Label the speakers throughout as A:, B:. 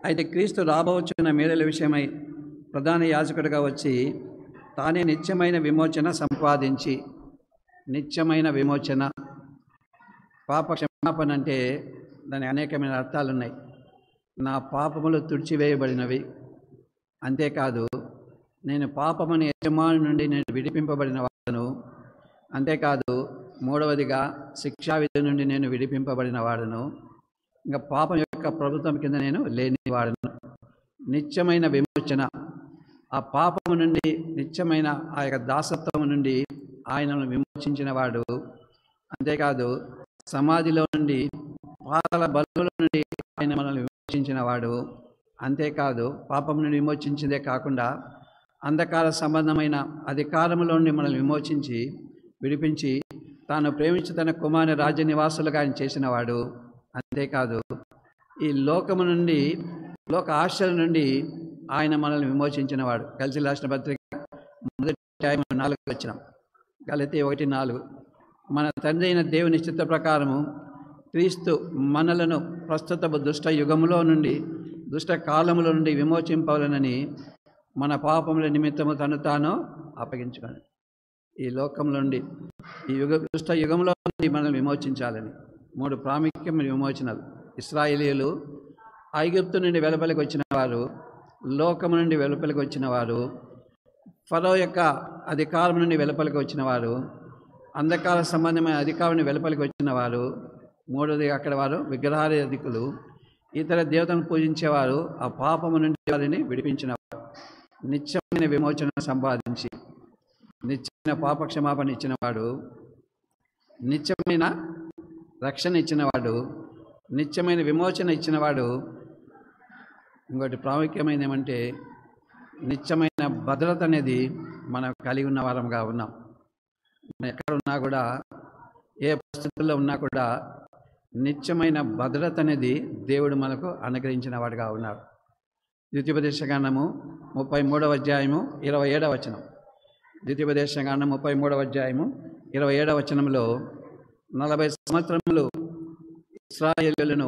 A: అయితే క్రీస్తు రాబోచున్న మేలుల విషయమై ప్రధాన యాజకుడిగా వచ్చి తానే నిత్యమైన విమోచన సంపాదించి, నిత్యమైన విమోచన, పాప క్షమాపణ అంటే దాని అనేకమైన అర్థాలు ఉన్నాయి. నా పాపములు తుడిచివేయబడినవి, అంతేకాదు నేను పాపముని యజమాని నుండి నేను విడిపింపబడిన వాడను, అంతేకాదు మూడవదిగా శిక్షావిధి నుండి నేను విడిపింపబడిన వాడను, ఇంకా పాపం యొక్క ప్రభుత్వం కింద నేను లేనివాడను. నిత్యమైన విమోచన, ఆ పాపము నుండి, నిత్యమైన ఆ యొక్క దాసత్వం నుండి ఆయనను విమోచించిన వాడు, అంతేకాదు సమాధిలో నుండి, పాతాళ బలుల నుండి ఆయన మనల్ని విమోచించిన వాడు, అంతేకాదు పాపం నుండి విమోచించిందే కాకుండా అంధకార సంబంధమైన అధికారంలో నుండి మనల్ని విమోచించి విడిపించి తాను ప్రేమించి తన కుమారుని రాజ్య నివాసులుగా ఆయన చేసినవాడు, అంతేకాదు ఈ లోకము నుండి, లోక ఆశల నుండి ఆయన మనల్ని విమోచించినవాడు. గలతీ రాసిన పత్రిక 1:4 గలతీ 1:4 మన తండ్రి అయిన దేవుని చిత్త ప్రకారము క్రీస్తు మనలను ప్రస్తుత దుష్ట యుగములో నుండి, దుష్ట కాలములో నుండి విమోచింపవాలనని మన పాపముల నిమిత్తము తను తాను అప్పగించుకొని, ఈ లోకంలో నుండి, ఈ దుష్ట యుగంలో నుండి మనల్ని విమోచించాలని 3 ప్రాముఖ్యమైన విమోచనలు. ఇశ్రాయేలీయులు ఐగుప్తు నుండి వెలుపలికి వచ్చిన వారు, లోకము నుండి వెలుపలికి వచ్చిన వారు, ఫరో యొక్క అధికారం నుండి వెలుపలికి వచ్చిన వారు, అంధకార సంబంధమైన అధికారాన్ని వెలుపలికి వచ్చిన వారు, మూడవది అక్కడ వారు విగ్రహారాధికులు, ఇతర దేవతలను పూజించేవారు, ఆ పాపము నుండి వారిని విడిపించినవారు. నిత్యమైన విమోచన సంపాదించి, నిత్యమైన పాప క్షమాపణ ఇచ్చినవాడు, నిత్యమైన రక్షణ ఇచ్చినవాడు, నిత్యమైన విమోచన ఇచ్చినవాడు. ఇంకోటి ప్రాముఖ్యమైనది ఏమంటే నిత్యమైన భద్రత అనేది మనం కలిగి ఉన్న వారంగా ఉన్నాం. మనం ఎక్కడున్నా కూడా, ఏ పరిస్థితుల్లో ఉన్నా కూడా నిత్యమైన భద్రత అనేది దేవుడు మనకు అనుగ్రహించిన వాడుగా ఉన్నాడు. ద్వితీయోపదేశకాండము 33:27 ద్వితీయోపదేశకాండం 33:27 40 సంవత్సరములు ఇశ్రాయేలులను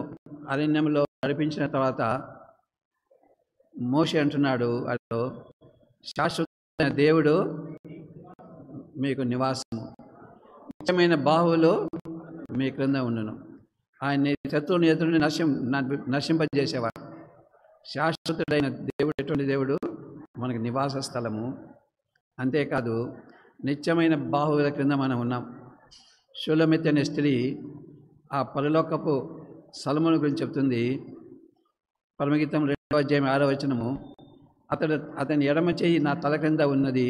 A: అరణ్యంలో నడిపించిన తర్వాత మోషే అంటున్నాడు, అదో శాశ్వతమైన దేవుడు మీకు నివాసము, నిత్యమైన బాహువులు మీ క్రింద ఉండును. ఆయన శత్రువుని ఎదురుని నశింపజేసేవాడు. శాశ్వతుడైన దేవుడు ఎటువంటి దేవుడు? మనకు నివాస స్థలము. అంతేకాదు నిత్యమైన బాహువుల క్రింద మనం ఉన్నాం. షూలమిత్ అనే స్త్రీ ఆ పరలోకపు సొలొమోను గురించి చెప్తుంది. పరమగీతం 2:6 అతని ఎడమ చేయి నా తల క్రింద ఉన్నది,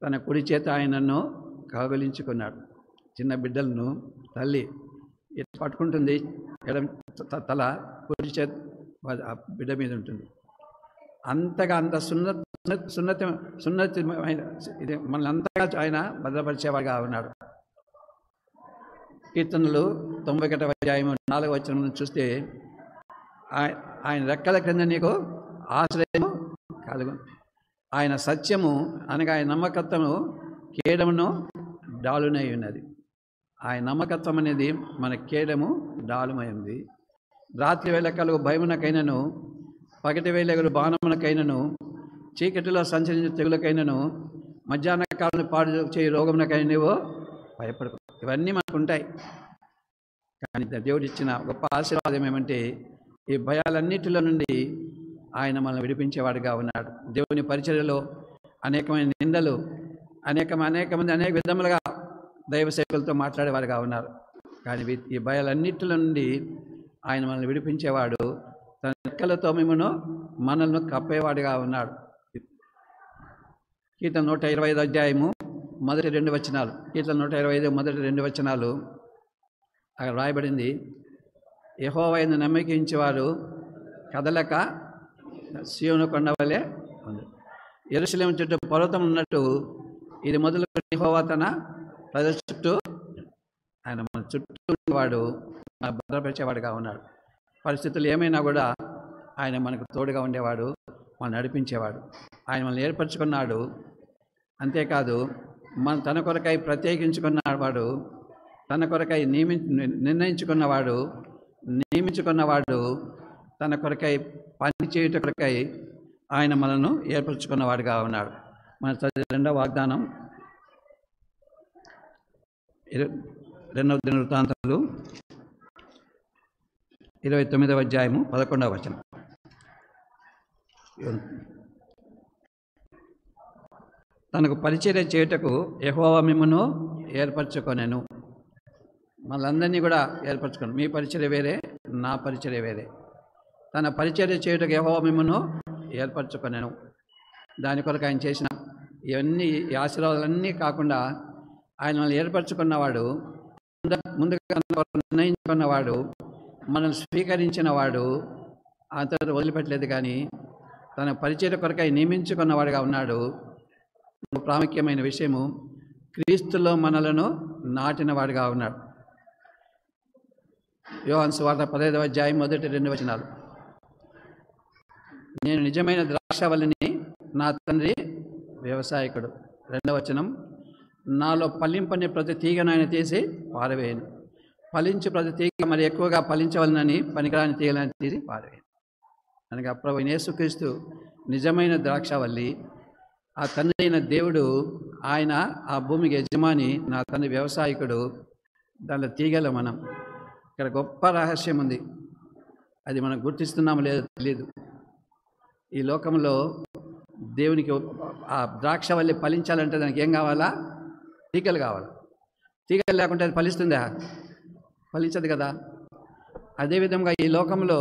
A: తన కుడి చేత ఆయనను కౌగిలించుకున్నాడు. చిన్న బిడ్డలను తల్లి పట్టుకుంటుంది, ఎడమ తల కుడి చేత ఆ బిడ్డ మీద ఉంటుంది. అంతగా అంత సున్నతమైన ఇది మనల్ని అంతగా ఆయన భద్రపరిచేవాడుగా ఉన్నాడు. కీర్తనలు 91:4 చూస్తే ఆయన రెక్కల క్రింద నీకు ఆశ్రయము కలుగు, ఆయన సత్యము అనగా ఆయన నమ్మకత్వము కేడమును డాలునై ఉన్నది. ఆయన నమ్మకత్వం అనేది మన కేడము డాలుమై ఉంది. రాత్రి వేళ కలుగు భయమునకైనను, పగటి వేళ బాణమునకైనను, చీకటిలో సంచరించే తెగులకైనను, మధ్యాహ్న కాలం పాడు చేయి రోగమునకైనా నీవు భయపడకు. ఇవన్నీ మనకు ఉంటాయి. కానీ దేవుడు ఇచ్చిన గొప్ప ఆశీర్వాదం ఏమంటే ఈ భయాలన్నిటిలో నుండి ఆయన మనల్ని విడిపించేవాడుగా ఉన్నాడు. దేవుని పరిచర్యలో అనేకమైన నిందలు, అనేక మంది అనేక విధములుగా దైవ సేవకులతో మాట్లాడేవారుగా ఉన్నారు. కానీ ఈ భయాలన్నిటిలో నుండి ఆయన మనల్ని విడిపించేవాడు. తన రెక్కలతో మనల్ని కప్పేవాడుగా ఉన్నాడు. కీర్తన 125 మొదటి 2 వచనాలు. కీర్తన 125 మొదటి 2 వచనాలు అక్కడ రాయబడింది, యెహోవాను నమ్మకించేవారు కదలక సీయోను కొండ వలె ఉంది. యెరూషలేము చుట్టూ పర్వతం ఉన్నట్టు ఇది మొదలు యెహోవా తన ప్రజల చుట్టూ, ఆయన మన చుట్టూ వాడు భద్రపరిచేవాడుగా ఉన్నాడు. పరిస్థితులు ఏమైనా కూడా ఆయన మనకు తోడుగా ఉండేవాడు, మనం నడిపించేవాడు. ఆయన మనల్ని ఏర్పరచుకున్నాడు. అంతేకాదు తన కొరకై ప్రత్యేకించుకున్నవాడు, తన కొరకై నియమించుకున్నవాడు తన కొరకై పని చేయుట కొరకై ఆయన మనల్ని ఏర్పరచుకున్నవాడుగా ఉన్నాడు. మన రెండవ వాగ్దానం 2వ దినవృత్తాంతాలు 29వ అధ్యాయము 11వ వచనం. తనకు పరిచర్య చేయుటకు యెహోవా మిమ్మును ఏర్పరచుకొనెను. మనందరినీ కూడా ఏర్పరచుకోను. మీ పరిచర్య వేరే, నా పరిచర్య వేరే. తన పరిచర్య చేయుటకు యెహోవా మిమ్మును ఏర్పరచుకొనెను. దాని కొరకు ఆయన చేసిన ఇవన్నీ ఈ ఆశీర్వాదాలన్నీ కాకుండా ఆయన మనల్ని ఏర్పరచుకున్నవాడు, ముందుగా నిర్ణయించుకున్నవాడు, మనల్ని స్వీకరించిన వాడు, ఆ తర్వాత వదిలిపెట్టలేదు. కానీ తన పరిచర్య కొరకై నియమించుకున్నవాడుగా ఉన్నాడు. ప్రాముఖ్యమైన విషయము, క్రీస్తులో మనలను నాటినవాడుగా ఉన్నాడు. యోహాను సువార్త 15వ అధ్యాయం 1-2 వచనాలు. నేను నిజమైన ద్రాక్షవల్లిని, నా తండ్రి వ్యవసాయకుడు. 2వ వచనం, నాలో ఫలింపని ప్రతి తీగను ఆయన తీసి పారవేయను. ఫలించు ప్రతి తీగ మరి ఎక్కువగా ఫలించవలనని పనికిరాని తీగలని తీసి పారవేయను. అనగా ప్రభువైన యేసుక్రీస్తు నిజమైన ద్రాక్షవల్లి, ఆ తండ్రి అయిన దేవుడు, ఆయన ఆ భూమికి యజమాని, నా తండ్రి వ్యవసాయకుడు. దానిలో తీగలు మనం. ఇక్కడ గొప్ప రహస్యం ఉంది. అది మనం గుర్తిస్తున్నామో లేదో తెలియదు. ఈ లోకంలో దేవునికి ఆ ద్రాక్షవల్లి ఫలించాలంటే దానికి ఏం కావాలా? తీగలు కావాలి. తీగలు లేకుంటే అది ఫలిస్తుందా? ఫలించదు కదా. అదేవిధంగా ఈ లోకంలో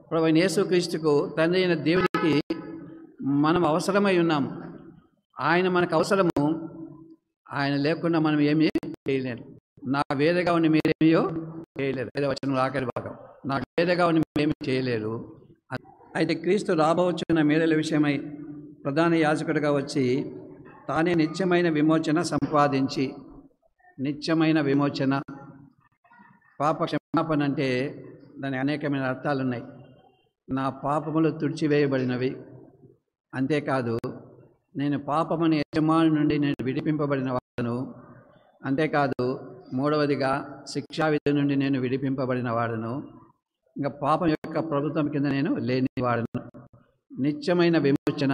A: ప్రభువైన యేసుక్రీస్తుకు తండ్రి అయిన దేవునికి మనం అవసరమై ఉన్నాము. ఆయన మనకు అవసరము. ఆయన లేకుండా మనం ఏమీ చేయలేము. నా వేరేగా ఉండి మీరేమో చేయలేరు. 5వ వచనం ఆఖరి భాగం, నాకు వేరేగా ఉండి మీరేమీ చేయలేరు. అయితే క్రీస్తు రాబోచున్న మేలుల విషయమై ప్రధాన యాజకుడిగా వచ్చి తానే నిత్యమైన విమోచన సంపాదించి, నిత్యమైన విమోచన, పాప క్షమాపణ అంటే దానికి అనేకమైన అర్థాలు ఉన్నాయి. నా పాపములు తుడిచివేయబడినవి. అంతేకాదు, నేను పాపమని యజమాని నుండి నేను విడిపింపబడిన వాడను. అంతేకాదు, మూడవదిగా శిక్షావిధి నుండి నేను విడిపింపబడిన వాడను. ఇంకా పాపం యొక్క ప్రభుత్వం కింద నేను లేనివాడను. నిత్యమైన విమోచన,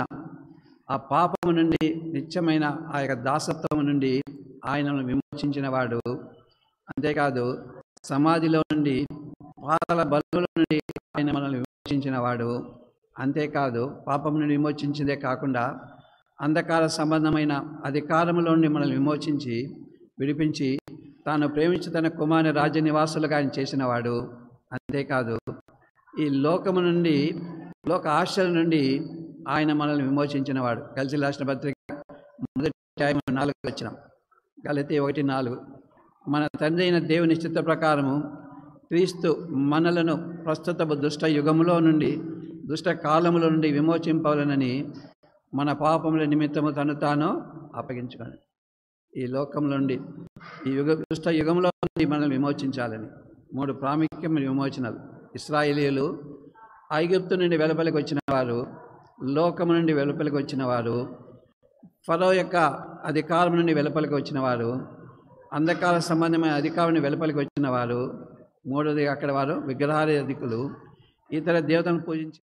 A: ఆ పాపము నుండి, నిత్యమైన ఆ యొక్క దాసత్వం నుండి ఆయనను విమోచించిన వాడు. అంతేకాదు, సమాధిలో నుండి, పాతాళ బలుల నుండి ఆయన మనల్ని విమోచించిన వాడు. అంతేకాదు, పాపం నుండి విమోచించిందే కాకుండా అంధకార సంబంధమైన అధికారంలో నుండి మనల్ని విమోచించి విడిపించి తాను ప్రేమించి తన కుమారుని రాజ్య నివాసులుగా ఆయన చేసినవాడు. అంతేకాదు, ఈ లోకము నుండి, లోక ఆశల నుండి ఆయన మనల్ని విమోచించినవాడు. గలతీయులకు రాసిన పత్రిక 1వ అధ్యాయం 4వ వచనం. గలతీ 1:4. మన తండ్రి అయిన దేవుని చిత్త ప్రకారము క్రీస్తు మనలను ప్రస్తుత దుష్ట యుగములో నుండి, దుష్ట కాలములో నుండి విమోచింపవాలనని మన పాపముల నిమిత్తము తను తాను అప్పగించుకొని, ఈ లోకంలో నుండి, ఈ దుష్ట యుగంలో నుండి మనల్ని విమోచించాలని 3 ప్రాముఖ్యమైన విమోచనలు. ఇశ్రాయేలీయులు ఐగుప్తు నుండి వెలుపలికి వచ్చిన వారు, లోకము నుండి వెలుపలికి వచ్చిన వారు, ఫరో యొక్క అధికారం నుండి వెలుపలికి వచ్చిన వారు, అంధకార సంబంధమైన అధికారం నుండి వెలుపలికి వచ్చిన వారు, మూడవది అక్కడ వారు విగ్రహారాధికులు, ఇతర దేవతలను పూజించి